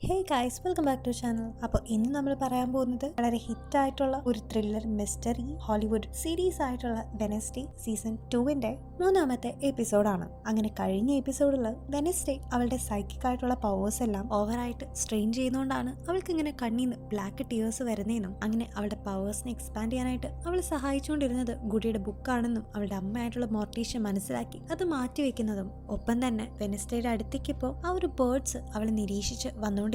Hey guys, welcome back to channel. അപ്പോൾ ഇന്ന് നമ്മൾ പറയാൻ പോകുന്നത് വളരെ ഹിറ്റായിട്ടുള്ള ഒരു ത്രില്ലർ മിസ്റ്ററി ഹോളിവുഡ് സീരീസ് ആയിട്ടുള്ള വെനസ്ഡേ സീസൺ 2-ന്റെ 3-ാമത്തെ എപ്പിസോഡാണ്. അങ്ങനെ കഴിഞ്ഞ എപ്പിസോഡിൽ വെനസ്ഡേ അവളുടെ സൈക്കിക് ആയിട്ടുള്ള പവേഴ്സ് എല്ലാം ഓവറായിട്ട് സ്ട്രെയിൻ ചെയ്യുന്നതുകൊണ്ടാണ് അവൾക്ക് ഇങ്ങനെ കണ്ണീന്ന് ബ്ലാക്ക് ടീയേഴ്സ് വരുന്നതെന്നും അങ്ങനെ അവളുടെ പവേഴ്സിനെ എക്സ്പാൻഡ് ചെയ്യാനായിട്ട് അവൾ സഹായിച്ചുകൊണ്ടിരുന്നത് ഗുഡിയുടെ ബുക്കാണെന്നും അവളുടെ അമ്മയായിട്ടുള്ള മോർട്ടീഷ്യ മനസ്സിലാക്കി അത് മാറ്റിവെക്കുന്നതും ഒപ്പം തന്നെ വെനസ്ഡേയുടെ അടുത്തേക്ക് ഇപ്പോൾ ആ ഒരു ബേർഡ്സ് അവളെ നിരീക്ഷിച്ച് വന്നുകൊണ്ടിരിക്കുന്നതും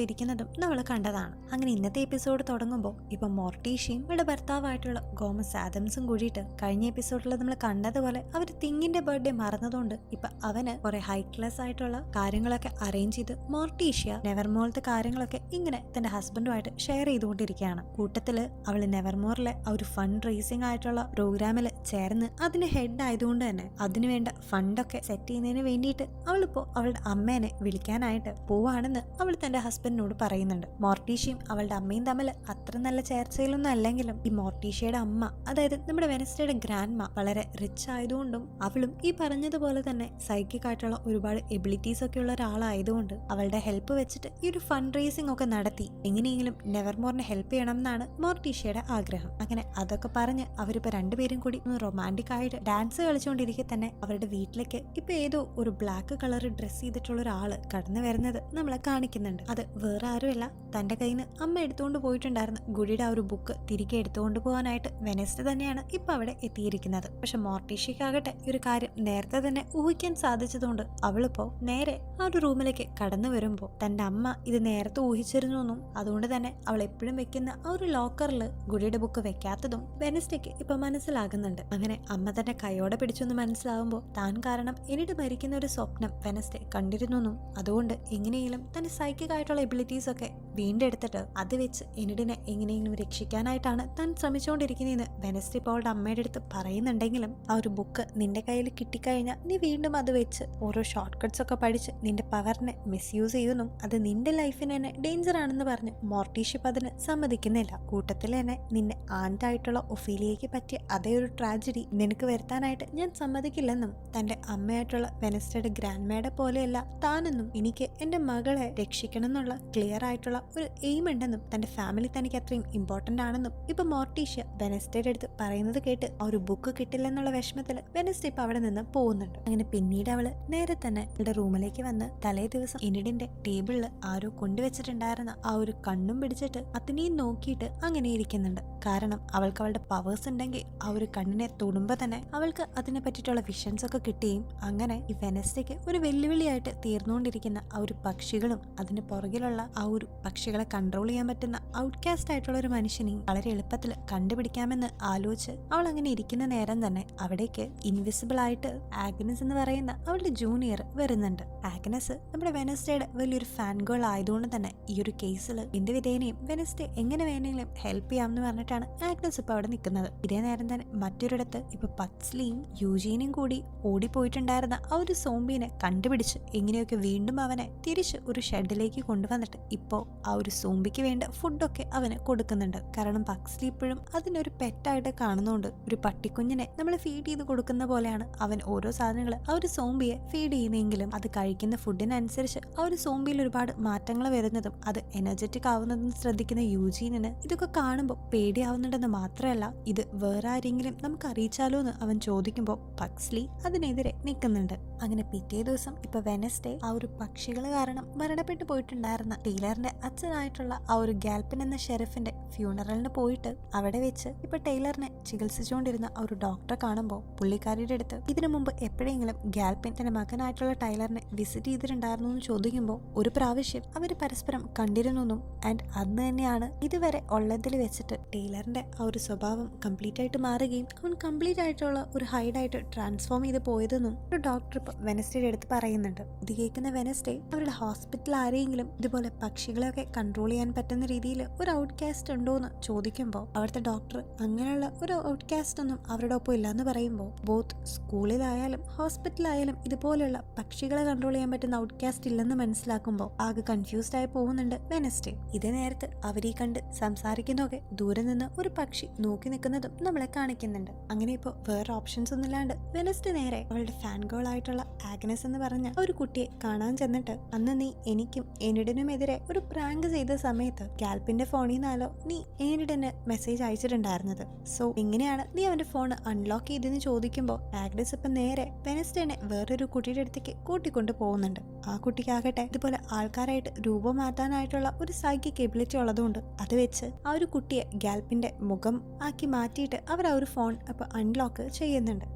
നമ്മൾ കണ്ടതാണ്. അങ്ങനെ ഇന്നത്തെ എപ്പിസോഡ് തുടങ്ങുമ്പോൾ ഇപ്പൊ മോർട്ടീഷ്യയും അവളുടെ ഭർത്താവായിട്ടുള്ള ഗോമസ് ആദംസും കൂടിയിട്ട് കഴിഞ്ഞ എപ്പിസോഡിൽ നമ്മൾ കണ്ടതുപോലെ അവർ തിങ്ങിന്റെ ബർത്ത്ഡേ മറന്നതുകൊണ്ട് ഇപ്പൊ അവന് കുറെ ഹൈ ക്ലാസ് ആയിട്ടുള്ള കാര്യങ്ങളൊക്കെ അറേഞ്ച് ചെയ്ത് മോർട്ടീഷ്യ നെവർമോളത്തെ കാര്യങ്ങളൊക്കെ ഇങ്ങനെ തന്റെ ഹസ്ബൻഡുമായിട്ട് ഷെയർ ചെയ്തുകൊണ്ടിരിക്കുകയാണ്. കൂട്ടത്തില് അവള് നെവർമോറിലെ ആ ഒരു ഫണ്ട് റേസിംഗ് ആയിട്ടുള്ള പ്രോഗ്രാമിൽ ചേർന്ന് അതിന് ഹെഡ് ആയതുകൊണ്ട് തന്നെ അതിനുവേണ്ട ഫണ്ടൊക്കെ സെറ്റ് ചെയ്യുന്നതിന് വേണ്ടിയിട്ട് അവളിപ്പോ അവളുടെ അമ്മേനെ വിളിക്കാനായിട്ട് പോവാണെന്ന് അവൾ തന്റെ ഹസ്ബൻഡിനോട് പറയുന്നുണ്ട്. മോർട്ടീഷ്യയും അവളുടെ അമ്മയും തമ്മിൽ അത്ര നല്ല ചേർച്ചയിലൊന്നും അല്ലെങ്കിലും ഈ മോർട്ടീഷ്യയുടെ അമ്മ, അതായത് നമ്മുടെ വെനസ്ഡേയുടെ ഗ്രാൻഡ്മ, വളരെ റിച്ച് ആയതുകൊണ്ടും അവളും ഈ പറഞ്ഞതുപോലെ തന്നെ സൈക്കിക് ആയിട്ടുള്ള ഒരുപാട് എബിലിറ്റീസ് ഒക്കെ ഉള്ള ഒരാളായതുകൊണ്ട് അവളുടെ ഹെൽപ്പ് വെച്ചിട്ട് ഈ ഒരു ഫണ്ട് റേസിംഗ് ഒക്കെ നടത്തി എങ്ങനെയെങ്കിലും നെവർമോറിനെ ഹെൽപ്പ് ചെയ്യണം എന്നാണ് മോർട്ടീഷ്യയുടെ ആഗ്രഹം. അങ്ങനെ അതൊക്കെ പറഞ്ഞ് അവരിപ്പോ രണ്ടുപേരും കൂടി റൊമാൻറ്റിക് ആയിട്ട് ഡാൻസ് കളിച്ചുകൊണ്ടിരിക്കെ തന്നെ അവരുടെ വീട്ടിലേക്ക് ഇപ്പൊ ഏതോ ഒരു ബ്ലാക്ക് കളർ ഡ്രസ് ചെയ്തിട്ടുള്ള ഒരാള് കടന്നു വരുന്നത് നമ്മളെ കാണിക്കുന്നുണ്ട്. അത് വേറെ ആരുമല്ല, തന്റെ കയ്യിൽ നിന്ന് അമ്മ എടുത്തുകൊണ്ട് പോയിട്ടുണ്ടായിരുന്ന ഗുഡിയുടെ ആ ഒരു ബുക്ക് തിരികെ എടുത്തുകൊണ്ട് പോകാനായിട്ട് വെനസ്ഡേ തന്നെയാണ് ഇപ്പൊ അവിടെ എത്തിയിരിക്കുന്നത്. പക്ഷെ മോർട്ടീഷ്യക്കാകട്ടെ ഈ ഒരു കാര്യം നേരത്തെ തന്നെ ഊഹിക്കാൻ സാധിച്ചതുകൊണ്ട് അവളിപ്പോ നേരെ ആ ഒരു റൂമിലേക്ക് കടന്നു വരുമ്പോ തന്റെ അമ്മ ഇത് നേരത്തെ ഊഹിച്ചിരുന്നു, അതുകൊണ്ട് തന്നെ അവൾ എപ്പോഴും വെക്കുന്ന ആ ഒരു ലോക്കറിൽ ഗുഡിയുടെ ബുക്ക് വെക്കാത്തതും വെനസ്ഡേക്ക് ഇപ്പൊ മനസ്സിലാകുന്നുണ്ട്. അങ്ങനെ അമ്മ തന്നെ കൈയോടെ പിടിച്ചൊന്ന് മനസ്സിലാവുമ്പോ താൻ കാരണം എന്നിട്ട് മരിക്കുന്ന ഒരു സ്വപ്നം വെനസ്ഡേ കണ്ടിരുന്നു, അതുകൊണ്ട് എങ്ങനെയെങ്കിലും തന്റെ സൈക്കിക് ആയിട്ടുള്ള എബിലിറ്റീസ് ഒക്കെ വീണ്ടെടുത്തിട്ട് അത് വെച്ച് എനിഡിനെ എങ്ങനെയെങ്കിലും രക്ഷിക്കാനായിട്ടാണ് താൻ ശ്രമിച്ചുകൊണ്ടിരിക്കുന്നതെന്ന് വെനസ്ഡേ ഇപ്പോൾ അവളുടെ അമ്മയുടെ അടുത്ത് പറയുന്നുണ്ടെങ്കിലും ആ ഒരു ബുക്ക് നിന്റെ കയ്യിൽ കിട്ടിക്കഴിഞ്ഞാൽ നീ വീണ്ടും അത് വെച്ച് ഓരോ ഷോർട്ട് കട്ട്സ് ഒക്കെ പഠിച്ച് നിന്റെ പവറിനെ മിസ്യൂസ് ചെയ്യുന്നു, അത് നിന്റെ ലൈഫിന് തന്നെ ഡേഞ്ചർ ആണെന്ന് പറഞ്ഞ് മോർട്ടീഷ്യപ്പ് അതിന് സമ്മതിക്കുന്നില്ല. കൂട്ടത്തിൽ തന്നെ നിന്നെ ആൻറ്റായിട്ടുള്ള ഒഫീലിയയ്ക്ക് പറ്റിയ അതേ ഒരു ട്രാജഡി നിനക്ക് വരുത്താനായിട്ട് ഞാൻ സമ്മതിക്കില്ലെന്നും തന്റെ അമ്മയായിട്ടുള്ള വെനസ്ഡേയുടെ ഗ്രാൻഡ്മയുടെ പോലെയല്ല താനെന്നും എനിക്ക് എന്റെ മകളെ രക്ഷിക്കണം എന്നുള്ള ക്ലിയർ ആയിട്ടുള്ള ഒരു എയിം ഉണ്ടെന്നും തന്റെ ഫാമിലി തനിക്ക് അത്രയും ഇമ്പോർട്ടന്റ് ആണെന്നും ഇപ്പൊ മോർട്ടീഷ്യ വെനസ്ഡേയുടെ അടുത്ത് പറയുന്നത് കേട്ട് ആ ഒരു ബുക്ക് കിട്ടില്ലെന്നുള്ള വിഷമത്തില് വെനസ്ഡേ ഇപ്പൊ അവിടെ നിന്ന് പോകുന്നുണ്ട്. അങ്ങനെ പിന്നീട് അവള് നേരെ തന്നെ അവളുടെ റൂമിലേക്ക് വന്ന് തലേ ദിവസം എനിഡിന്റെ ടേബിളിൽ ആരോ കൊണ്ടുവച്ചിട്ടുണ്ടായിരുന്ന ആ ഒരു കണ്ണും പിടിച്ചിട്ട് അതിനെയും നോക്കിയിട്ട് അങ്ങനെ ഇരിക്കുന്നുണ്ട്. കാരണം അവൾക്ക് അവളുടെ പവേഴ്സ് ഉണ്ടെങ്കിൽ ആ ഒരു കണ്ണിനെ തൊടുമ്പോ തന്നെ അവൾക്ക് അതിനെ പറ്റിയിട്ടുള്ള വിഷൻസ് ഒക്കെ കിട്ടുകയും അങ്ങനെ ഈ വെനസ്ഡേക്ക് ഒരു വെല്ലുവിളിയായിട്ട് തീർന്നുകൊണ്ടിരിക്കുന്ന ആ ഒരു പക്ഷികളും അതിന് പുറകിലുള്ള ആ ഒരു പക്ഷികളെ കൺട്രോൾ ചെയ്യാൻ പറ്റുന്ന ഔട്ട്കാസ്റ്റ് ആയിട്ടുള്ള ഒരു മനുഷ്യനെയും വളരെ എളുപ്പത്തിൽ കണ്ടുപിടിക്കാമെന്ന് ആലോചിച്ച് അവൾ അങ്ങനെ ഇരിക്കുന്ന നേരം തന്നെ അവിടേക്ക് ഇൻവിസിബിൾ ആയിട്ട് ആഗ്നസ് എന്ന് പറയുന്ന അവളുടെ ജൂനിയർ വരുന്നുണ്ട്. ആഗ്നസ് നമ്മുടെ വെനസ്ഡേയുടെ വലിയൊരു ഫാൻ ഗേൾ ആയതുകൊണ്ട് തന്നെ ഈ ഒരു കേസിൽ എന്ത് വിധേനയും വെനസ്ഡേ എങ്ങനെ വേണമെങ്കിലും ഹെൽപ്പ് ചെയ്യാമെന്ന് പറഞ്ഞിട്ടാണ് ആഗ്നസ് ഇപ്പൊ അവിടെ നിൽക്കുന്നത്. ഇതേ നേരം തന്നെ മറ്റൊരിടത്ത് ഇപ്പൊ പക്സ്ലിയും യൂജീനും കൂടി ഓടിപ്പോയിട്ടുണ്ടായിരുന്ന ആ ഒരു സോംബിനെ കണ്ടുപിടിച്ച് എങ്ങനെയൊക്കെ വീണ്ടും അവനെ തിരിച്ച് ഒരു ഷെഡിലേക്ക് കൊണ്ടുവന്നിട്ട് ഇപ്പോ ആ ഒരു സോംബിക്ക് വേണ്ട ഫുഡൊക്കെ അവന് കൊടുക്കുന്നുണ്ട്. കാരണം പക്സ്ലി ഇപ്പോഴും അതിനൊരു പെറ്റായിട്ട് കാണുന്നതുകൊണ്ട് ഒരു പട്ടിക്കുഞ്ഞിനെ നമ്മൾ ഫീഡ് ചെയ്ത് കൊടുക്കുന്ന പോലെയാണ് അവൻ ഓരോ സാധനങ്ങൾ ആ ഒരു സോംബിയെ ഫീഡ് ചെയ്യുന്നെങ്കിലും അത് കഴിക്കുന്ന ഫുഡിനനുസരിച്ച് ആ ഒരു സോംബിയിൽ ഒരുപാട് മാറ്റങ്ങൾ വരുന്നതും അത് എനർജറ്റിക് ആവുന്നതും ശ്രദ്ധിക്കുന്ന യൂജീനിന് ഇതൊക്കെ കാണുമ്പോൾ പേടിയാവുന്നുണ്ടെന്ന് മാത്രമല്ല ഇത് വേറെ ആരെങ്കിലും നമുക്ക് അറിയിച്ചാലോ എന്ന് അവൻ ചോദിക്കുമ്പോൾ പക്സ്ലി അതിനെതിരെ നിൽക്കുന്നുണ്ട്. അങ്ങനെ പിറ്റേ ദിവസം ഇപ്പൊ വെനസ്ഡേ ആ ഒരു പക്ഷികൾ കാരണം മരണപ്പെട്ടു പോയിട്ടുണ്ടായിരുന്ന ടൈലറിന്റെ അച്ഛനായിട്ടുള്ള ആ ഒരു ഗാൽപിൻ എന്ന ഷെറിഫിന്റെ ഫ്യൂണറലിന് പോയിട്ട് അവിടെ വെച്ച് ഇപ്പൊ ടൈലറിനെ ചികിത്സിച്ചുകൊണ്ടിരുന്ന ആ ഒരു ഡോക്ടറെ കാണുമ്പോൾ പുള്ളിക്കാരിയുടെ അടുത്ത് ഇതിനു മുമ്പ് എപ്പോഴെങ്കിലും ഗാൽപിൻ തന്റെ മകനായിട്ടുള്ള ടൈലറിനെ വിസിറ്റ് ചെയ്തിട്ടുണ്ടായിരുന്നു എന്ന് ചോദിക്കുമ്പോൾ ഒരു പ്രാവശ്യം അവര് പരസ്പരം കണ്ടിരുന്നു. ആൻഡ് അന്ന് തന്നെയാണ് ഇതുവരെ ഉള്ളതിൽ വെച്ചിട്ട് ടൈലറിന്റെ ആ ഒരു സ്വഭാവം കംപ്ലീറ്റ് ആയിട്ട് മാറുകയും അവൻ കംപ്ലീറ്റ് ആയിട്ടുള്ള ഒരു ഹൈഡായിട്ട് ട്രാൻസ്ഫോം ചെയ്ത് പോയതെന്നും ഒരു ഡോക്ടർ ഇപ്പൊ വെനസ്ഡേയുടെ അടുത്ത് പറയുന്നുണ്ട്. ഇത് കേൾക്കുന്ന വെനസ്ഡേ അവരുടെ ഹോസ്പിറ്റലിൽ ആരെങ്കിലും ഇതുപോലെ പക്ഷികളെയൊക്കെ കൺട്രോൾ ചെയ്യാൻ പറ്റുന്ന രീതിയിൽ ഒരു ഔട്ട്കാസ്റ്റ് ഉണ്ടോ എന്ന് ചോദിക്കുമ്പോൾ അവിടുത്തെ ഡോക്ടർ അങ്ങനെയുള്ള ഒരു ഔട്ട്കാസ്റ്റ് ഒന്നും അവരുടെ ഒപ്പം ഇല്ലാന്ന് പറയുമ്പോൾ ബോത്ത് സ്കൂളിലായാലും ഹോസ്പിറ്റലായാലും ഇതുപോലെയുള്ള പക്ഷികളെ കൺട്രോൾ ചെയ്യാൻ പറ്റുന്ന ഔട്ട്കാസ്റ്റ് ഇല്ലെന്ന് മനസ്സിലാക്കുമ്പോൾ ആകെ കൺഫ്യൂസ്ഡ് ആയി പോകുന്നുണ്ട് വെനസ്ഡേ. ഇതേ നേരത്ത് അവരീ കണ്ട് സംസാരിക്കുന്നതൊക്കെ ദൂരെ നിന്ന് ഒരു പക്ഷി നോക്കി നിൽക്കുന്നതും നമ്മളെ കാണിക്കുന്നുണ്ട്. അങ്ങനെ ഇപ്പോൾ വേറെ ഓപ്ഷൻസ് ഒന്നും ഇല്ലാണ്ട് വെനസ്ഡേ നേരെ അവളുടെ ഫാൻ ഗേൾ ആയിട്ടുള്ള ആഗ്നസ് എന്ന് പറഞ്ഞ ഒരു കുട്ടിയെ കാണാൻ ചെന്നിട്ട് അന്ന് നീ എനിക്കും എനിഡിനും രണ്ടിനുമെതിരെ ഒരു പ്രാങ്ക് ചെയ്ത സമയത്ത് ഗാൽപ്പിന്റെ ഫോണിൽ നിന്നാലോ നീ ഏനിഡന് മെസ്സേജ് അയച്ചിട്ടുണ്ടായിരുന്നത്. സോ ഇങ്ങനെയാണ് നീ അവന്റെ ഫോൺ അൺലോക്ക് ചെയ്തെന്ന് ചോദിക്കുമ്പോൾ ആഗ്നസ് ഇപ്പൊ നേരെ വെനസ്ഡേനെ വേറൊരു കുട്ടിയുടെ അടുത്തേക്ക് കൂട്ടിക്കൊണ്ട് പോകുന്നുണ്ട്. ആ കുട്ടിക്കാകട്ടെ ഇതുപോലെ ആൾക്കാരായിട്ട് രൂപം മാറ്റാനായിട്ടുള്ള ഒരു സൈക്കിക് എബിലിറ്റി ഉള്ളതുകൊണ്ട് അത് വെച്ച് ആ ഒരു കുട്ടിയെ ഗാൽപ്പിന്റെ മുഖം ആക്കി മാറ്റിയിട്ട് അവർ ആ ഒരു ഫോൺ അപ്പൊ അൺലോക്ക് ചെയ്യുന്നുണ്ട്.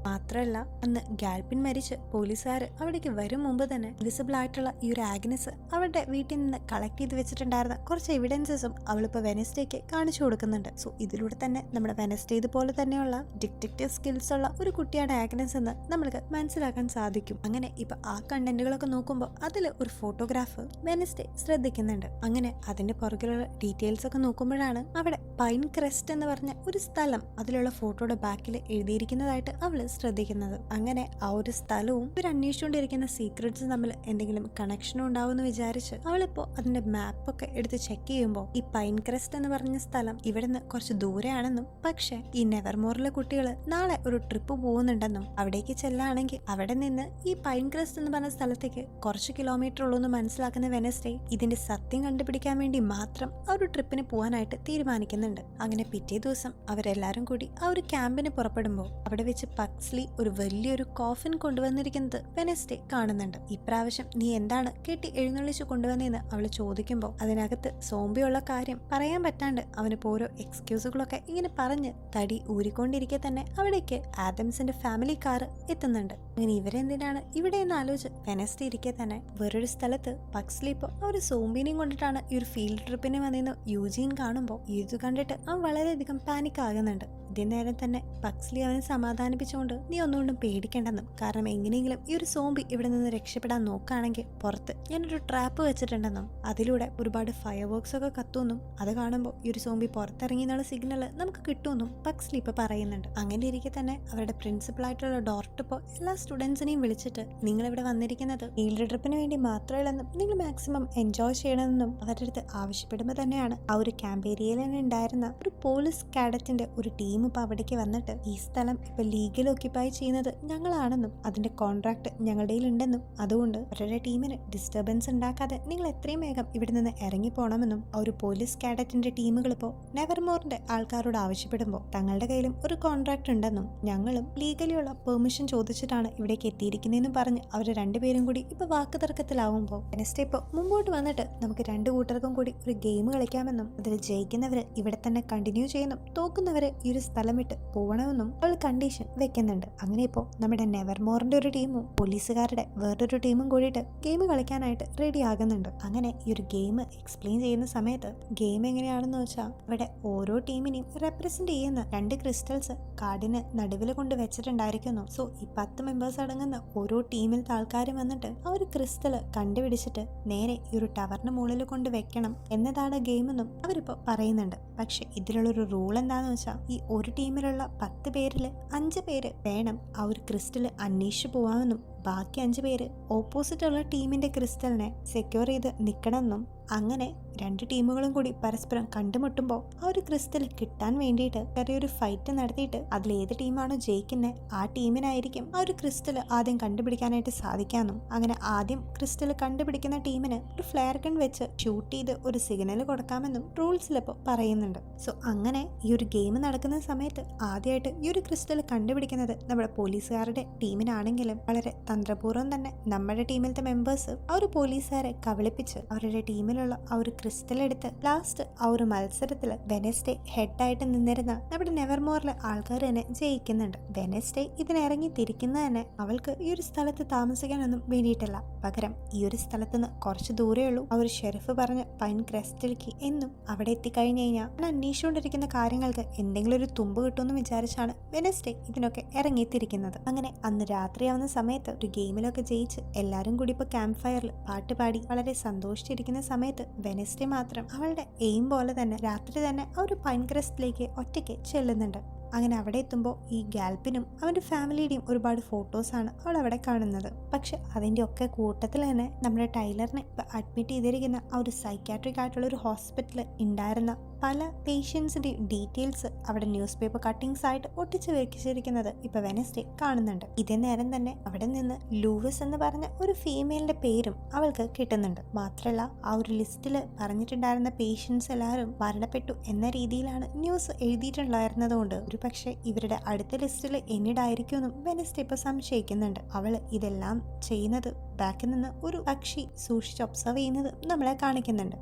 മാത്രമല്ല അന്ന് ഗാൽപ്പിൻ മരിച്ച് പോലീസുകാർ അവിടേക്ക് വരും മുമ്പ് തന്നെ വിസിബിൾ ആയിട്ടുള്ള ഈ ഒരു ആഗ്നസ് അവരുടെ വീട്ടിൽ നിന്ന് കളക്ട് ചെയ്ത് വെച്ചിട്ടുണ്ടായിരുന്ന കുറച്ച് എവിഡൻസസും അവളിപ്പോ വെനസ്ഡേക്ക് കാണിച്ചു കൊടുക്കുന്നുണ്ട്. സോ ഇതിലൂടെ തന്നെ നമ്മുടെ വെനസ്ഡേ ഇതുപോലെ തന്നെയുള്ള ഡിറ്റക്റ്റീവ് സ്കിൽസ് ഉള്ള ഒരു കുട്ടിയാണ് ആഗ്നസ് എന്ന് നമ്മൾക്ക് മനസ്സിലാക്കാൻ സാധിക്കും. അങ്ങനെ ഇപ്പൊ ആ കണ്ടന്റുകളൊക്കെ നോക്കുമ്പോൾ അതിൽ ഒരു ഫോട്ടോഗ്രാഫ് വെനസ്ഡേ ശ്രദ്ധിക്കുന്നുണ്ട്. അങ്ങനെ അതിന്റെ പുറകിലുള്ള ഡീറ്റെയിൽസ് ഒക്കെ നോക്കുമ്പോഴാണ് അവിടെ പൈൻ ക്രെസ്റ്റ് എന്ന് പറഞ്ഞ ഒരു സ്ഥലം അതിലുള്ള ഫോട്ടോയുടെ ബാക്കിൽ എഴുതിയിരിക്കുന്നതായിട്ട് അവള് ശ്രദ്ധിക്കുന്നത്. അങ്ങനെ ആ ഒരു സ്ഥലവും ഇവർ അന്വേഷിച്ചുകൊണ്ടിരിക്കുന്ന സീക്രട്സ് തമ്മിൽ എന്തെങ്കിലും കണക്ഷനും ഉണ്ടാവും എന്ന് വിചാരിച്ച് അവളിപ്പോ അതിന്റെ മാപ്പൊക്കെ എടുത്ത് ചെക്ക് ചെയ്യുമ്പോൾ ഈ പൈൻ ക്രെസ്റ്റ് എന്ന് പറഞ്ഞ സ്ഥലം ഇവിടുന്ന് കുറച്ച് ദൂരെയാണെന്നും പക്ഷെ ഈ നെവർമോറിലെ കുട്ടികൾ നാളെ ഒരു ട്രിപ്പ് പോകുന്നുണ്ടെന്നും അവിടേക്ക് ചെല്ലാണെങ്കിൽ അവിടെ നിന്ന് ഈ പൈൻ ക്രെസ്റ്റ് എന്ന് പറഞ്ഞ സ്ഥലത്തേക്ക് കുറച്ച് കിലോമീറ്റർ ഉള്ളൂ എന്ന് മനസ്സിലാക്കുന്ന വെനസ്ഡേ ഇതിന്റെ സത്യം കണ്ടുപിടിക്കാൻ വേണ്ടി മാത്രം ആ ഒരു ട്രിപ്പിന് പോകാനായിട്ട് തീരുമാനിക്കുന്നുണ്ട്. അങ്ങനെ പിറ്റേ ദിവസം അവരെല്ലാരും കൂടി ആ ഒരു ക്യാമ്പിന് പുറപ്പെടുമ്പോൾ അവിടെ വെച്ച് പക്സ്ലി ഒരു വലിയൊരു കോഫിൻ കൊണ്ടുവന്നിരിക്കുന്നത് വെനസ്ഡേ കാണുന്നുണ്ട്. ഇപ്രാവശ്യം നീ എന്താണ് കെട്ടി എഴുന്നള്ളിച്ചു കൊണ്ടുവന്നതെന്ന് അവള് ചോദിക്കുമ്പോൾ അതിനകത്ത് സോംബിയുള്ള കാര്യം പറയാൻ പറ്റാണ്ട് അവനിപ്പോ ഓരോ എക്സ്ക്യൂസുകളൊക്കെ ഇങ്ങനെ പറഞ്ഞ് തടി ഊരിക്കൊണ്ടിരിക്കെ തന്നെ അവിടേക്ക് ആദംസിന്റെ ഫാമിലി കാർ എത്തുന്നുണ്ട്. അങ്ങനെ ഇവരെന്തിനാണ് ഇവിടെ എന്ന് ആലോചിച്ച് വെനസ്ഡേ ഇരിക്കെ തന്നെ വേറൊരു സ്ഥലത്ത് പക്സ്ലി ഇപ്പൊ ആ ഒരു സോംബിനെയും കൊണ്ടിട്ടാണ് ഈ ഒരു ഫീൽഡ് ട്രിപ്പിന് വന്നിരുന്ന യൂജീൻ കാണുമ്പോൾ ഇത് കണ്ടിട്ട് അവൻ വളരെയധികം പാനിക് ആകുന്നുണ്ട്. ഇതേ നേരം തന്നെ പക്സ്ലി അവനെ സമാധാനിപ്പിച്ചുകൊണ്ട് നീ ഒന്നുകൊണ്ടും പേടിക്കേണ്ടെന്നും കാരണം എങ്ങനെയെങ്കിലും ഈ ഒരു സോംബി ഇവിടെ നിന്ന് രക്ഷപ്പെടാൻ നോക്കുകയാണെങ്കിൽ പുറത്ത് ഞാനൊരു ട്രാപ്പ് വെച്ചിട്ടുണ്ടെന്നും അതിലൂടെ ഒരുപാട് ഫയർ വർക്ക്സ് ഒക്കെ കത്തുമെന്നും അത് കാണുമ്പോൾ ഈ ഒരു സോംബി പുറത്തിറങ്ങി എന്നുള്ള സിഗ്നൽ നമുക്ക് കിട്ടുമെന്നും പക്സ്ലി ഇപ്പൊ പറയുന്നുണ്ട്. അങ്ങനെ ഇരിക്കെ തന്നെ അവരുടെ പ്രിൻസിപ്പൽ ആയിട്ടുള്ള ഡോക്ടർ ഇപ്പോൾ എല്ലാ സ്റ്റുഡൻസിനെയും വിളിച്ചിട്ട് നിങ്ങൾ ഇവിടെ വന്നിരിക്കുന്നത് ഫീൽഡ് ട്രിപ്പിന് വേണ്ടി മാത്രമല്ലെന്നും നിങ്ങൾ മാക്സിമം എൻജോയ് ചെയ്യണമെന്നും അവരുടെ അടുത്ത് ആവശ്യപ്പെടുമ്പോൾ തന്നെയാണ് ആ ഒരു ക്യാമ്പ് ഏരിയയിൽ തന്നെ ഉണ്ടായിരുന്ന ഒരു പോലീസ് കാഡറ്റിന്റെ ഒരു ടീം ഇപ്പൊ അവിടേക്ക് വന്നിട്ട് ഈ സ്ഥലം ഇപ്പൊ ലീഗൽ ഓക്യുപ്പൈ ചെയ്യുന്നത് ഞങ്ങളാണെന്നും അതിന്റെ കോൺട്രാക്ട് ഞങ്ങളുടെ ഉണ്ടെന്നും അതുകൊണ്ട് അവരുടെ ടീമിന് ഡിസ്റ്റർബൻസ് ഉണ്ടാക്കാതെ നിങ്ങൾ എത്രയും വേഗം ഇവിടെ നിന്ന് ഇറങ്ങി പോകണമെന്നും ആ ഒരു പോലീസ് കാഡറ്റിന്റെ ടീമുകൾ ഇപ്പോ നെവർമോറിന്റെ ആൾക്കാരോട് ആവശ്യപ്പെടുമ്പോൾ തങ്ങളുടെ കയ്യിലും ഒരു കോൺട്രാക്ട് ഉണ്ടെന്നും ഞങ്ങളും ലീഗലിയുള്ള പെർമിഷൻ ചോദിച്ചിട്ടാണ് ഇവിടേക്ക് എത്തിയിരിക്കുന്നതെന്നും പറഞ്ഞ് അവർ രണ്ടുപേരും കൂടി ഇപ്പൊ വാക്കുതർക്കത്തിലാവുമ്പോൾ വെനസ്ഡേ ഇപ്പൊ മുമ്പോട്ട് വന്നിട്ട് നമുക്ക് രണ്ടു കൂട്ടർക്കും കൂടി ഒരു ഗെയിം കളിക്കാമെന്നും അതിൽ ജയിക്കുന്നവര് ഇവിടെ തന്നെ കണ്ടിന്യൂ ചെയ്യുന്നു തോക്കുന്നവര് ഈ ഒരു സ്ഥലം വിട്ട് പോകണമെന്നും അവൾ കണ്ടീഷൻ വെക്കുന്നുണ്ട്. അങ്ങനെ ഇപ്പോൾ നമ്മുടെ നെവർമോറിന്റെ ഒരു ടീമും പോലീസുകാരുടെ വേറൊരു ടീമും കൂടിയിട്ട് ഗെയിം കളിക്കാനായിട്ട് റെഡി ആകുന്നുണ്ട്. അങ്ങനെ ഈ ഒരു ഗെയിം എക്സ്പ്ലെയിൻ ചെയ്യുന്ന സമയത്ത് ഗെയിം എങ്ങനെയാണെന്ന് വെച്ചാൽ ഇവിടെ ഓരോ ടീമിനെയും റെപ്രസെന്റ് ചെയ്യുന്ന 2 ക്രിസ്റ്റൽസ് കാർഡിന് നടുവിൽ കൊണ്ട് വെച്ചിട്ടുണ്ടായിരിക്കുന്നു. സോ ഈ 10 മെമ്പേഴ്സ് അടങ്ങുന്ന ഓരോ ടീമിലത്തെ ആൾക്കാരും വന്നിട്ട് ആ ഒരു ക്രിസ്റ്റൽ കണ്ടുപിടിച്ചിട്ട് നേരെ ഈ ഒരു ടവറിന് മുകളിൽ കൊണ്ട് വെക്കണം എന്നതാണ് ഗെയിം എന്നും അവരിപ്പോ പറയുന്നുണ്ട്. പക്ഷെ ഇതിലുള്ളൊരു റൂൾ എന്താണെന്ന് വെച്ചാൽ ഈ ഒരു ടീമിലുള്ള 10 പേരിൽ 5 പേര് വേണം ആ ഒരു ക്രിസ്റ്റൽ അന്വേഷിച്ചു പോവാമെന്നും ബാക്കി 5 പേര് ഓപ്പോസിറ്റ് ഉള്ള ടീമിന്റെ ക്രിസ്റ്റലിനെ സെക്യൂർ ചെയ്ത് നിൽക്കണമെന്നും അങ്ങനെ 2 ടീമുകളും കൂടി പരസ്പരം കണ്ടുമുട്ടുമ്പോൾ ആ ഒരു ക്രിസ്റ്റൽ കിട്ടാൻ വേണ്ടിയിട്ട് ചെറിയൊരു ഫൈറ്റ് നടത്തിയിട്ട് അതിലേത് ടീമാണോ ജയിക്കുന്നത് ആ ടീമിനായിരിക്കും ആ ഒരു ക്രിസ്റ്റൽ ആദ്യം കണ്ടുപിടിക്കാനായിട്ട് സാധിക്കാമെന്നും അങ്ങനെ ആദ്യം ക്രിസ്റ്റൽ കണ്ടുപിടിക്കുന്ന ടീമിന് ഒരു ഫ്ലെയർ ഗൺ വെച്ച് ഷൂട്ട് ചെയ്ത് ഒരു സിഗ്നൽ കൊടുക്കാമെന്നും റൂൾസിലിപ്പോൾ പറയുന്നുണ്ട്. സോ അങ്ങനെ ഈ ഒരു ഗെയിം നടക്കുന്ന സമയത്ത് ആദ്യമായിട്ട് ഈ ഒരു ക്രിസ്റ്റൽ കണ്ടുപിടിക്കുന്നത് നമ്മുടെ പോലീസുകാരുടെ ടീമിനാണെങ്കിലും വളരെ തന്ത്രപൂർവ്വം തന്നെ നമ്മുടെ ടീമിലത്തെ മെമ്പേഴ്സ് ആ ഒരു പോലീസുകാരെ കബളിപ്പിച്ച് അവരുടെ ടീമിലുള്ള ആ ഒരു ക്രിസ്റ്റൽ എടുത്ത് ലാസ്റ്റ് ആ ഒരു മത്സരത്തിൽ വെനസ്ഡേ ഹെഡായിട്ട് നിന്നിരുന്ന നമ്മുടെ നെവർമോറിലെ ആൾക്കാർ തന്നെ ജയിക്കുന്നുണ്ട്. വെനസ്ഡേ ഇതിനിറങ്ങി തിരിക്കുന്നത് തന്നെ അവൾക്ക് ഈ ഒരു സ്ഥലത്ത് താമസിക്കാനൊന്നും വേണ്ടിയിട്ടല്ല, പകരം ഈ ഒരു സ്ഥലത്ത് നിന്ന് കുറച്ച് ദൂരേ ഉള്ളൂ ആ ഒരു ഷെറിഫ് പറഞ്ഞ പൈൻ ക്രെസ്റ്റിലേക്ക് എന്നും അവിടെ എത്തിക്കഴിഞ്ഞു കഴിഞ്ഞാൽ ഞാൻ അന്വേഷിച്ചുകൊണ്ടിരിക്കുന്ന കാര്യങ്ങൾക്ക് എന്തെങ്കിലും ഒരു തുമ്പ് കിട്ടുമെന്ന് വിചാരിച്ചാണ് വെനസ്ഡേ ഇതിനൊക്കെ ഇറങ്ങിത്തിരിക്കുന്നത്. അങ്ങനെ അന്ന് രാത്രിയാവുന്ന സമയത്ത് ഒരു ഗെയിമിലൊക്കെ ജയിച്ച് എല്ലാരും കൂടി ഇപ്പൊ ക്യാമ്പ് ഫയറിൽ പാട്ട് പാടി വളരെ സന്തോഷിച്ചിരിക്കുന്ന സമയത്ത് വെനസ്ഡേ മാത്രം അവളുടെ എയിം പോലെ തന്നെ രാത്രി തന്നെ ആ ഒരു പൈൻ ക്രെസ്റ്റിലേക്ക് ഒറ്റയ്ക്ക് ചെല്ലുന്നുണ്ട്. അങ്ങനെ അവിടെ എത്തുമ്പോൾ ഈ ഗാൽപ്പിനും അവൻ്റെ ഫാമിലിയുടെയും ഒരുപാട് ഫോട്ടോസാണ് അവൾ അവിടെ കാണുന്നത്. പക്ഷെ അതിൻ്റെ ഒക്കെ കൂട്ടത്തിൽ തന്നെ നമ്മുടെ ടൈലറിനെ ഇപ്പം അഡ്മിറ്റ് ചെയ്തിരിക്കുന്ന ആ ഒരു സൈക്കാട്രിക് ആയിട്ടുള്ള ഒരു ഹോസ്പിറ്റലിൽ ഉണ്ടായിരുന്ന പല പേഷ്യൻസിൻ്റെ ഡീറ്റെയിൽസ് അവിടെ ന്യൂസ് പേപ്പർ കട്ടിങ്സ് ആയിട്ട് ഒട്ടിച്ച് വെച്ചിരിക്കുന്നത് ഇപ്പൊ വെനസ്ഡേ കാണുന്നുണ്ട്. ഇതേ നേരം തന്നെ അവിടെ നിന്ന് ലൂവിസ് എന്ന് പറഞ്ഞ ഒരു ഫീമെയിലിന്റെ പേരും അവൾക്ക് കിട്ടുന്നുണ്ട്. മാത്രമല്ല ആ ഒരു ലിസ്റ്റിൽ പറഞ്ഞിട്ടുണ്ടായിരുന്ന പേഷ്യൻസ് എല്ലാവരും മരണപ്പെട്ടു എന്ന രീതിയിലാണ് ന്യൂസ് എഴുതിയിട്ടുണ്ടായിരുന്നതുകൊണ്ട് ഒരു പക്ഷേ ഇവരുടെ അടുത്ത ലിസ്റ്റിൽ എന്നിടായിരിക്കുമെന്നും വെനസ്ഡേ ഇപ്പൊ സംശയിക്കുന്നുണ്ട്. അവൾ ഇതെല്ലാം ചെയ്യുന്നത് ബാക്കിൽ നിന്ന് ഒരു പക്ഷി സൂക്ഷിച്ച് ഒബ്സർവ് ചെയ്യുന്നത് നമ്മളെ കാണിക്കുന്നുണ്ട്.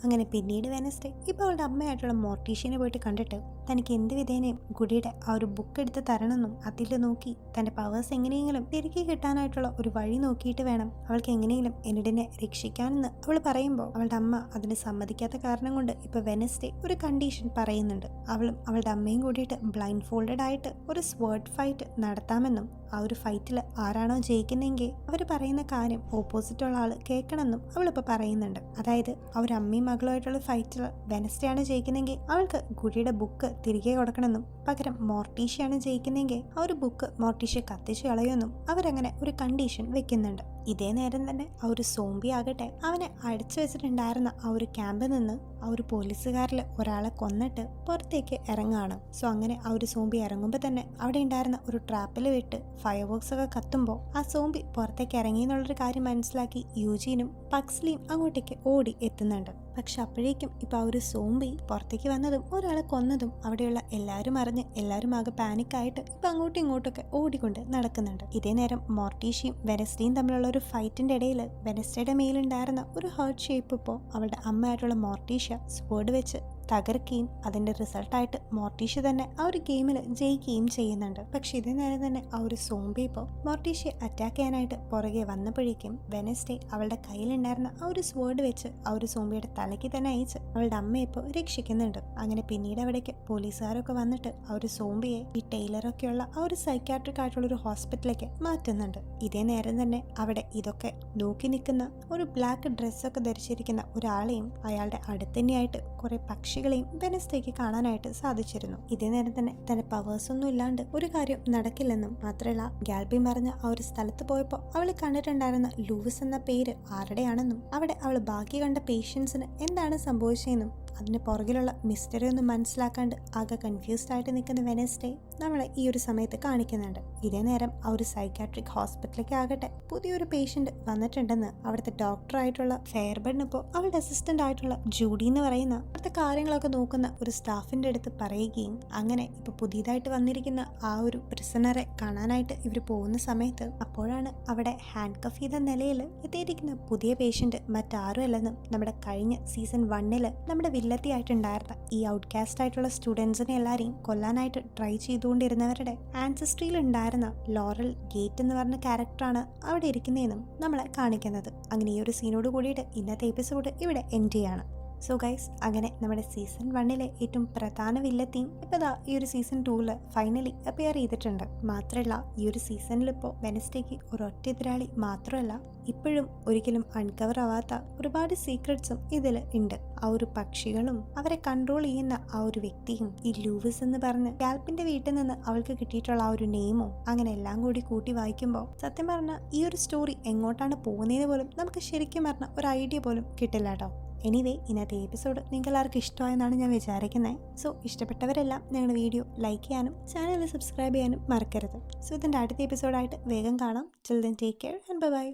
അങ്ങനെ പിന്നീട് വെനസ്ഡേ ഇപ്പോൾ അവളുടെ അമ്മയായിട്ടുള്ള മോർട്ടീഷ്യനെ പോയിട്ട് കണ്ടിട്ട് തനിക്ക് എന്ത് വിധേനയും ഗുഡിയുടെ ആ ഒരു ബുക്ക് എടുത്ത് തരണമെന്നും അതിൽ നോക്കി തൻ്റെ പവേഴ്സ് എങ്ങനെയെങ്കിലും തിരികെ കിട്ടാനായിട്ടുള്ള ഒരു വഴി നോക്കിയിട്ട് വേണം അവൾക്ക് എങ്ങനെയെങ്കിലും എന്നിടിനെ രക്ഷിക്കാനെന്ന് അവൾ പറയുമ്പോൾ അവളുടെ അമ്മ അതിന് സമ്മതിക്കാത്ത കാരണം കൊണ്ട് ഇപ്പോൾ വെനസ്ഡേ ഒരു കണ്ടീഷൻ പറയുന്നുണ്ട്. അവളും അവളുടെ അമ്മയും കൂടിയിട്ട് ബ്ലൈൻഡ് ഫോൾഡഡ് ആയിട്ട് ഒരു സ്വേർഡ് ഫൈറ്റ് നടത്താമെന്നും ആ ഒരു ഫൈറ്റിൽ ആരാണോ ജയിക്കുന്നതെങ്കിൽ അവർ പറയുന്ന കാര്യം ഓപ്പോസിറ്റുള്ള ആൾ കേൾക്കണമെന്നും അവളിപ്പോൾ പറയുന്നുണ്ട്. അതായത് ആ ഒരു അമ്മയും മകളുമായിട്ടുള്ള ഫൈറ്റിൽ വെനസ്ഡേ ആണ് ജയിക്കുന്നെങ്കിൽ അവൾക്ക് ഗുഡിയുടെ ബുക്ക് തിരികെ കൊടുക്കണമെന്നും പകരം മോർട്ടീഷ്യയാണ് ജയിക്കുന്നെങ്കിൽ ആ ഒരു ബുക്ക് മോർട്ടീഷ്യ കത്തിച്ചു കളയുമെന്നും അവരങ്ങനെ ഒരു കണ്ടീഷൻ വെക്കുന്നുണ്ട്. ഇതേ നേരം തന്നെ ആ ഒരു സോംബി ആകട്ടെ അവനെ അടച്ചു വെച്ചിട്ടുണ്ടായിരുന്ന ആ ഒരു ക്യാമ്പിൽ നിന്ന് ആ ഒരു പോലീസുകാരിൽ ഒരാളെ കൊന്നിട്ട് പുറത്തേക്ക് ഇറങ്ങുകയാണ്. സോ അങ്ങനെ ആ ഒരു സോംബി ഇറങ്ങുമ്പോൾ തന്നെ അവിടെ ഉണ്ടായിരുന്ന ഒരു ട്രാപ്പിൽ വിട്ട് ഫയർ വർക്ക്സ് ഒക്കെ കത്തുമ്പോൾ ആ സോംബി പുറത്തേക്ക് ഇറങ്ങി എന്നുള്ളൊരു കാര്യം മനസ്സിലാക്കി യൂജീനും പക്സ്ലിയും അങ്ങോട്ടേക്ക് ഓടി എത്തുന്നുണ്ട്. പക്ഷെ അപ്പോഴേക്കും ഇപ്പൊ ആ ഒരു സോംബി പുറത്തേക്ക് വന്നതും ഒരാളെ കൊന്നതും അവിടെയുള്ള എല്ലാവരും അറിഞ്ഞ് എല്ലാവരും ആകെ പാനിക്കായിട്ട് ഇപ്പൊ അങ്ങോട്ടും ഇങ്ങോട്ടൊക്കെ ഓടിക്കൊണ്ട് നടക്കുന്നുണ്ട്. ഇതേ നേരം മോർട്ടീഷ്യയും വെനസ്ഡേയും തമ്മിലുള്ള ഒരു ഫൈറ്റിന്റെ ഇടയിൽ വെനസ്ഡേയുടെ മേലുണ്ടായിരുന്ന ഒരു ഹേർട്ട് ഷേപ്പ് ഇപ്പോൾ അവളുടെ അമ്മയായിട്ടുള്ള മോർട്ടീഷ്യ സ്വേർഡ് വെച്ച് തകർക്കുകയും അതിന്റെ റിസൾട്ടായിട്ട് മോർട്ടീഷ്യ തന്നെ ആ ഒരു ഗെയിമിൽ ജയിക്കുകയും ചെയ്യുന്നുണ്ട്. പക്ഷെ ഇതേ നേരം തന്നെ ആ ഒരു സോംബി ഇപ്പോൾ മോർട്ടീഷ്യയെ അറ്റാക്ക് ചെയ്യാനായിട്ട് പുറകെ വന്നപ്പോഴേക്കും വെനസ്ഡേ അവളുടെ കയ്യിലുണ്ടായിരുന്ന ആ ഒരു സ്വേർഡ് വെച്ച് ആ ഒരു സോംബിയുടെ തലയ്ക്ക് തന്നെ അയച്ച് അവളുടെ അമ്മയെ ഇപ്പോൾ രക്ഷിക്കുന്നുണ്ട്. അങ്ങനെ പിന്നീട് അവിടേക്ക് പോലീസുകാരൊക്കെ വന്നിട്ട് ആ ഒരു സോംബിയെ ഈ ടൈലറൊക്കെയുള്ള ആ ഒരു സൈക്കാട്രിക് ആയിട്ടുള്ള ഒരു ഹോസ്പിറ്റലിലേക്ക് മാറ്റുന്നുണ്ട്. ഇതേ നേരം തന്നെ അവിടെ ഇതൊക്കെ നോക്കി നിൽക്കുന്ന ഒരു ബ്ലാക്ക് ഡ്രസ്സൊക്കെ ധരിച്ചിരിക്കുന്ന ഒരാളെയും അയാളുടെ അടുത്ത് തന്നെയായിട്ട് കുറെ പക്ഷികളെയും വെനസ്ഡേക്ക് കാണാനായിട്ട് സാധിച്ചിരുന്നു. ഇതേ നേരം തന്നെ തന്റെ പവേഴ്സ് ഒന്നും ഇല്ലാണ്ട് ഒരു കാര്യം നടക്കില്ലെന്നും മാത്രമല്ല ഗാൽബിൻ പറഞ്ഞ ആ ഒരു സ്ഥലത്ത് പോയപ്പോൾ അവൾ കണ്ടിട്ടുണ്ടായിരുന്ന ലൂവിസ് എന്ന പേര് ആരുടെയാണെന്നും അവിടെ അവൾ ബാക്കി കണ്ട പേഷ്യൻസിന് എന്താണ് സംഭവിച്ചതെന്നും അതിന് പുറകിലുള്ള മിസ്റ്ററി ഒന്നും മനസ്സിലാക്കാണ്ട് ആകെ കൺഫ്യൂസ്ഡ് ആയിട്ട് നിൽക്കുന്ന വെനസ്ഡേ നമ്മളെ ഈ ഒരു സമയത്ത് കാണിക്കുന്നുണ്ട്. ഇതേ നേരം ആ ഒരു സൈക്കാട്രിക് ഹോസ്പിറ്റലിലേക്ക് ആകട്ടെ പുതിയൊരു പേഷ്യന്റ് വന്നിട്ടുണ്ടെന്ന് അവിടുത്തെ ഡോക്ടറായിട്ടുള്ള ഫെയർബണിപ്പോൾ അവളുടെ അസിസ്റ്റന്റ് ആയിട്ടുള്ള ജൂഡി എന്ന് പറയുന്ന അവിടുത്തെ കാര്യങ്ങളൊക്കെ നോക്കുന്ന ഒരു സ്റ്റാഫിന്റെ അടുത്ത് പറയുകയും അങ്ങനെ ഇപ്പൊ പുതിയതായിട്ട് വന്നിരിക്കുന്ന ആ ഒരു പ്രിസണറെ കാണാനായിട്ട് ഇവർ പോകുന്ന സമയത്ത് അപ്പോഴാണ് അവിടെ ഹാൻഡ് കഫ് ചെയ്ത നിലയിൽ എത്തിയിരിക്കുന്ന പുതിയ പേഷ്യന്റ് മറ്റാരും അല്ലെന്നും നമ്മുടെ കഴിഞ്ഞ സീസൺ 1 നമ്മുടെ വില്ലത്തിയായിട്ടുണ്ടായിരുന്ന ഈ ഔട്ട്കാസ്റ്റ് ആയിട്ടുള്ള സ്റ്റുഡൻസിനെ എല്ലാവരെയും കൊല്ലാനായിട്ട് ട്രൈ ചെയ്തുകൊണ്ടിരുന്നവരുടെ ആൻസസ്ട്രിയിൽ ഉണ്ടായിരുന്ന ലോറൽ ഗേറ്റ് എന്ന് പറഞ്ഞ ക്യാരക്ടറാണ് അവിടെ ഇരിക്കുന്നതെന്നും നമ്മളെ കാണിക്കുന്നത്. അങ്ങനെ ഈ ഒരു സീനോട് കൂടിയിട്ട് ഇന്നത്തെ എപ്പിസോഡ് ഇവിടെ എൻഡ് ചെയ്യാണ്. സോ ഗൈസ് അങ്ങനെ നമ്മുടെ സീസൺ 1 ഏറ്റവും പ്രധാന വില്ലത്തിയും ഇപ്പോൾ ഈ ഒരു സീസൺ 2 ഫൈനലി അപ്പിയർ ചെയ്തിട്ടുണ്ട്. മാത്രമല്ല ഈ ഒരു സീസണിൽ ഇപ്പോൾ വെനസ്ഡേക്ക് ഒരൊറ്റ എതിരാളി മാത്രമല്ല ഇപ്പോഴും ഒരിക്കലും അൺകവർ ആവാത്ത ഒരുപാട് സീക്രട്സും ഇതിൽ ഉണ്ട്. ആ ഒരു പക്ഷികളും അവരെ കൺട്രോൾ ചെയ്യുന്ന ആ ഒരു വ്യക്തിയും ഈ ലൂവിസ് എന്ന് പറഞ്ഞ് ഗാൽപ്പിന്റെ വീട്ടിൽ നിന്ന് അവൾക്ക് കിട്ടിയിട്ടുള്ള ആ ഒരു നെയിമോ അങ്ങനെ എല്ലാം കൂടി കൂട്ടി വായിക്കുമ്പോൾ സത്യം പറഞ്ഞാൽ ഈ ഒരു സ്റ്റോറി എങ്ങോട്ടാണ് പോകുന്നതെന്ന് പോലും നമുക്ക് ശരിക്കും പറഞ്ഞ ഒരു ഐഡിയ പോലും കിട്ടില്ല കേട്ടോ. എനിവേ ഇന്നത്തെ എപ്പിസോഡ് നിങ്ങൾക്ക് എല്ലാവർക്കും ഇഷ്ടമായെന്നാണ് ഞാൻ വിചാരിക്കുന്നത്. സോ ഇഷ്ടപ്പെട്ടവരെല്ലാം ഞങ്ങളുടെ വീഡിയോ ലൈക്ക് ചെയ്യാനും ചാനൽ സബ്സ്ക്രൈബ് ചെയ്യാനും മറക്കരുത്. സോ ഇതിൻ്റെ അടുത്ത എപ്പിസോഡായിട്ട് വേഗം കാണാം. Till then take care and by.